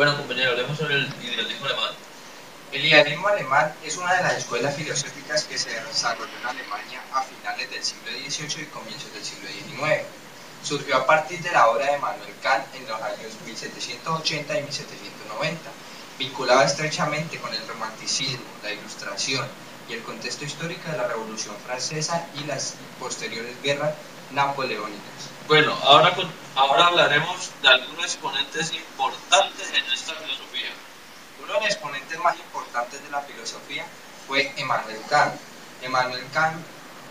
Bueno, compañero, hablemos sobre el idealismo alemán. El idealismo alemán es una de las escuelas filosóficas que se desarrolló en Alemania a finales del siglo XVIII y comienzos del siglo XIX. Surgió a partir de la obra de Immanuel Kant en los años 1780 y 1790, vinculada estrechamente con el romanticismo, la ilustración y el contexto histórico de la Revolución Francesa y las posteriores guerras napoleónicas. Bueno, ahora hablaremos de algunos exponentes importantes en esta filosofía. Uno de los exponentes más importantes de la filosofía fue Immanuel Kant. Immanuel Kant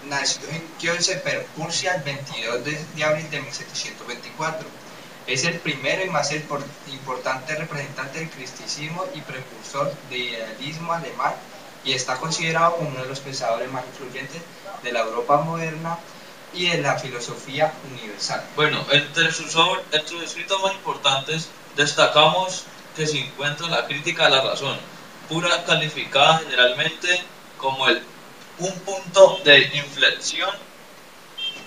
nació en Köln, Prusia, el 22 de abril de 1724. Es el primero y más importante representante del cristianismo y precursor del idealismo alemán, y está considerado como uno de los pensadores más influyentes de la Europa moderna y de la filosofía universal. Bueno, entre sus escritos más importantes destacamos que se encuentra la crítica a la razón, pura, calificada generalmente como un punto de inflexión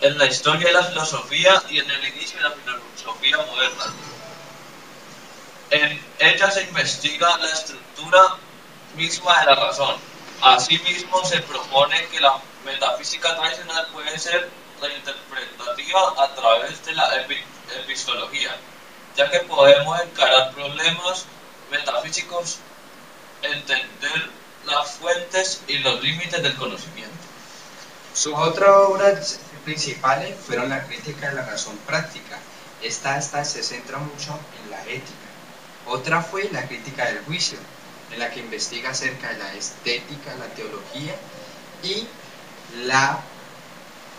en la historia de la filosofía y en el inicio de la filosofía moderna. En ella se investiga la estructura misma de la razón. Asimismo, se propone que la metafísica tradicional puede ser reinterpretativa a través de la epistología, ya que podemos encarar problemas metafísicos, entender las fuentes y los límites del conocimiento. Sus otras obras principales fueron la crítica de la razón práctica. Esta se centra mucho en la ética. Otra fue la crítica del juicio, en la que investiga acerca de la estética, la teología y la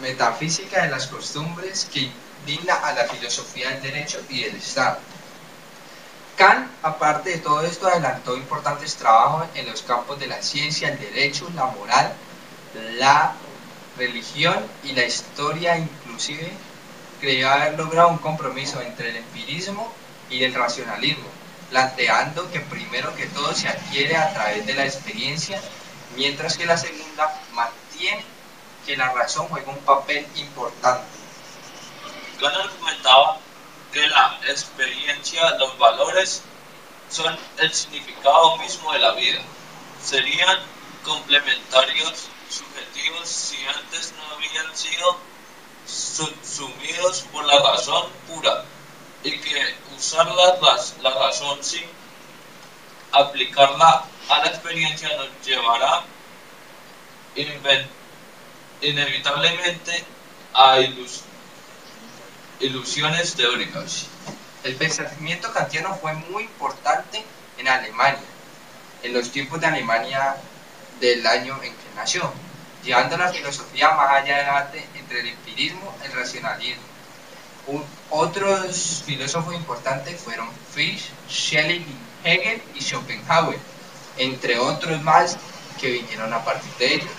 metafísica de las costumbres que digna a la filosofía del derecho y del Estado. Kant, aparte de todo esto, adelantó importantes trabajos en los campos de la ciencia, el derecho, la moral, la religión y la historia. Inclusive creyó haber logrado un compromiso entre el empirismo y el racionalismo, planteando que primero que todo se adquiere a través de la experiencia, mientras que la segunda mantiene que la razón juega un papel importante. Kant argumentaba que la experiencia, los valores, son el significado mismo de la vida. Serían complementarios subjetivos si antes no habían sido subsumidos por la razón pura, y que usar la razón sin aplicarla a la experiencia nos llevará inevitablemente a ilusiones teóricas. El pensamiento kantiano fue muy importante en Alemania, en los tiempos de Alemania del año en que nació, llevando la filosofía más allá del debate entre el empirismo y el racionalismo. Otros filósofos importantes fueron Fichte, Schelling, Hegel y Schopenhauer, entre otros más que vinieron a partir de ellos.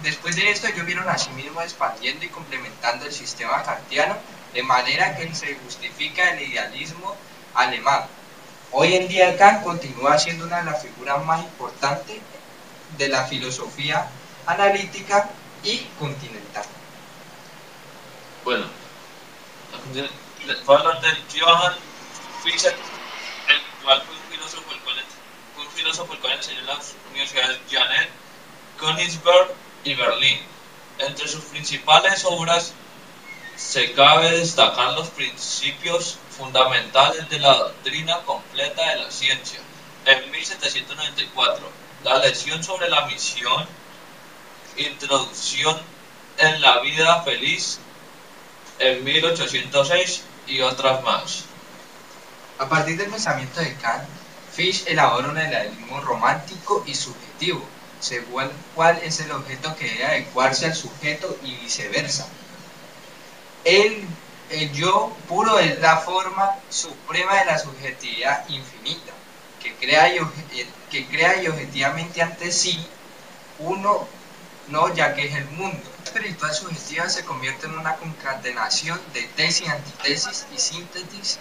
Después de esto, ellos vieron a sí mismos expandiendo y complementando el sistema kantiano, de manera que se justifica el idealismo alemán. Hoy en día Kant continúa siendo una de las figuras más importantes de la filosofía analítica y continental. Bueno, fue hablar de Johann Fichte, el cual fue un filósofo el cual enseñó en las universidades Janet, Königsberg y Berlín. Entre sus principales obras se cabe destacar los principios fundamentales de la doctrina completa de la ciencia, en 1794, la lección sobre la misión, introducción en la vida feliz, en 1806, y otras más. A partir del pensamiento de Kant, Fichte elabora un idealismo romántico y subjetivo, según cuál es el objeto que debe adecuarse al sujeto y viceversa. El yo puro es la forma suprema de la subjetividad infinita, que crea y objetivamente ante sí uno, no, ya que es el mundo. La espiritual subjetiva se convierte en una concatenación de tesis, antitesis y síntesis,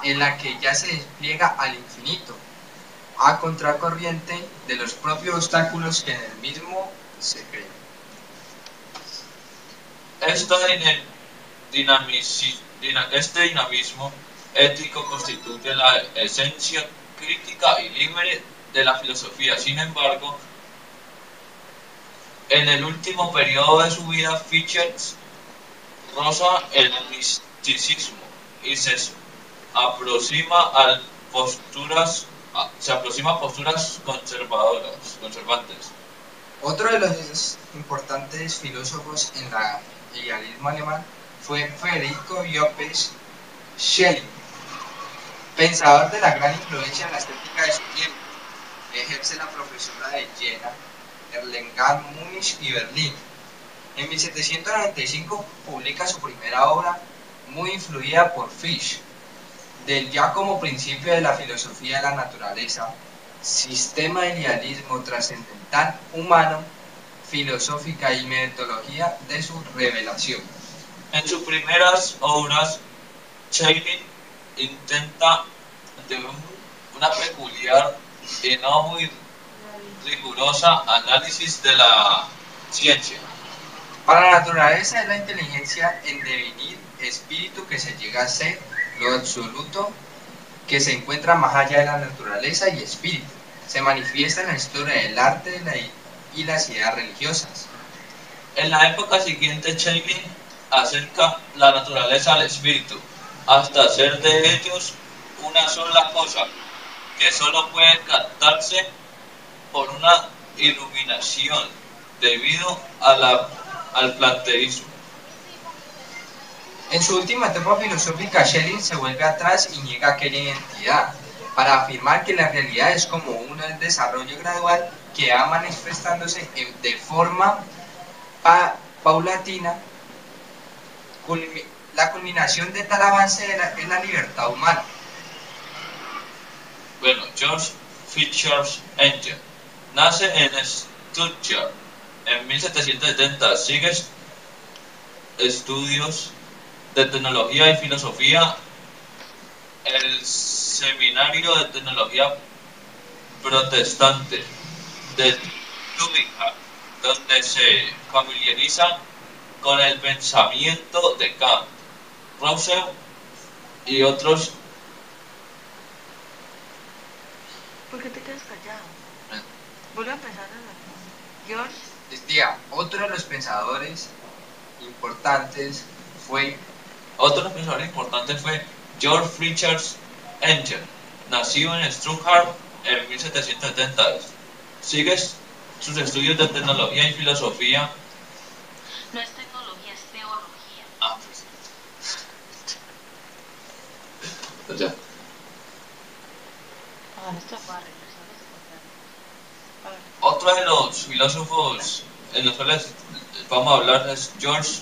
en la que ya se despliega al infinito, a contracorriente de los propios obstáculos que en el mismo se crean. Este dinamismo ético constituye la esencia crítica y libre de la filosofía. Sin embargo, en el último periodo de su vida, Fichte roza el misticismo y aproxima a posturas conservantes. Otro de los importantes filósofos en el idealismo alemán fue Federico Johannes Schelling, pensador de la gran influencia en la estética de su tiempo. Ejerce la profesora de Jena, Erlangen, Múnich y Berlín. En 1795 publica su primera obra, muy influida por Fichte, del ya como principio de la filosofía de la naturaleza, sistema de idealismo trascendental humano, filosófica y metodología de su revelación. En sus primeras obras, Schelling intenta de una peculiar y no muy rigurosa análisis de la ciencia. Para la naturaleza es la inteligencia en devenir, espíritu que se llega a ser, lo absoluto que se encuentra más allá de la naturaleza y espíritu. Se manifiesta en la historia del arte y las ideas religiosas. En la época siguiente, Schelling acerca la naturaleza al espíritu, hasta hacer de ellos una sola cosa, que solo puede captarse por una iluminación, debido al planteísmo. En su última etapa filosófica, Schelling se vuelve atrás y niega aquella identidad, para afirmar que la realidad es como un desarrollo gradual que va manifestándose de forma paulatina. La culminación de tal avance es la libertad humana. Bueno, George Fichte Engel nace en Stuttgart en 1770. Sigue estudios de teología y filosofía en el Seminario de Teología Protestante de Tübingen, donde se familiariza con el pensamiento de Kant, Rousseau y otros. ¿Por qué te quedas callado? Vuelve a empezar a hablar. George. Decía, otro de los pensadores importantes fue George Fichte Engel, nacido en Stuttgart en 1770. Sigue sus estudios de teología y filosofía. No es tecnología, es teología. Pues ya. Esto para regresar Otro de los filósofos en los cuales vamos a hablar es George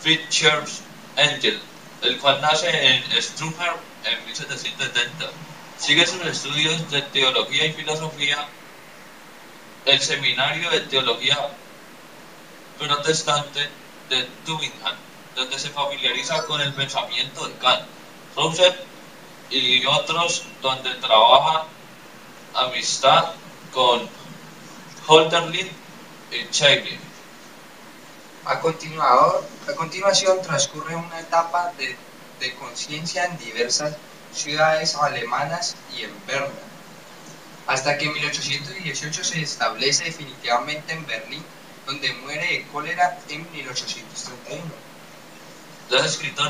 Fichte Engel, el cual nace en Stuttgart en 1770. Sigue sus estudios de teología y filosofía el Seminario de Teología Protestante de Tübingen, donde se familiariza con el pensamiento de Kant, Rousseau y otros, donde trabaja amistad con Hölderlin y Schelling. A continuación transcurre una etapa de conciencia en diversas ciudades alemanas y en Berna, hasta que en 1818 se establece definitivamente en Berlín, donde muere de cólera en 1831. Los escritos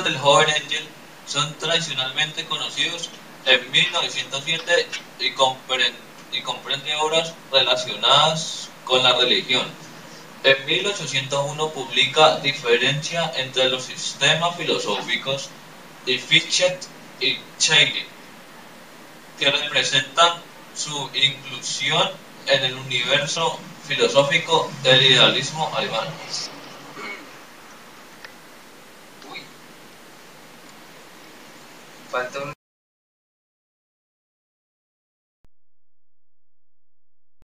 del joven Engel son tradicionalmente conocidos en 1907 y comprende obras relacionadas con la religión. En 1801 publica Diferencia entre los sistemas filosóficos y Fichte y Schelling, que representan su inclusión en el universo filosófico del idealismo alemán. Falta un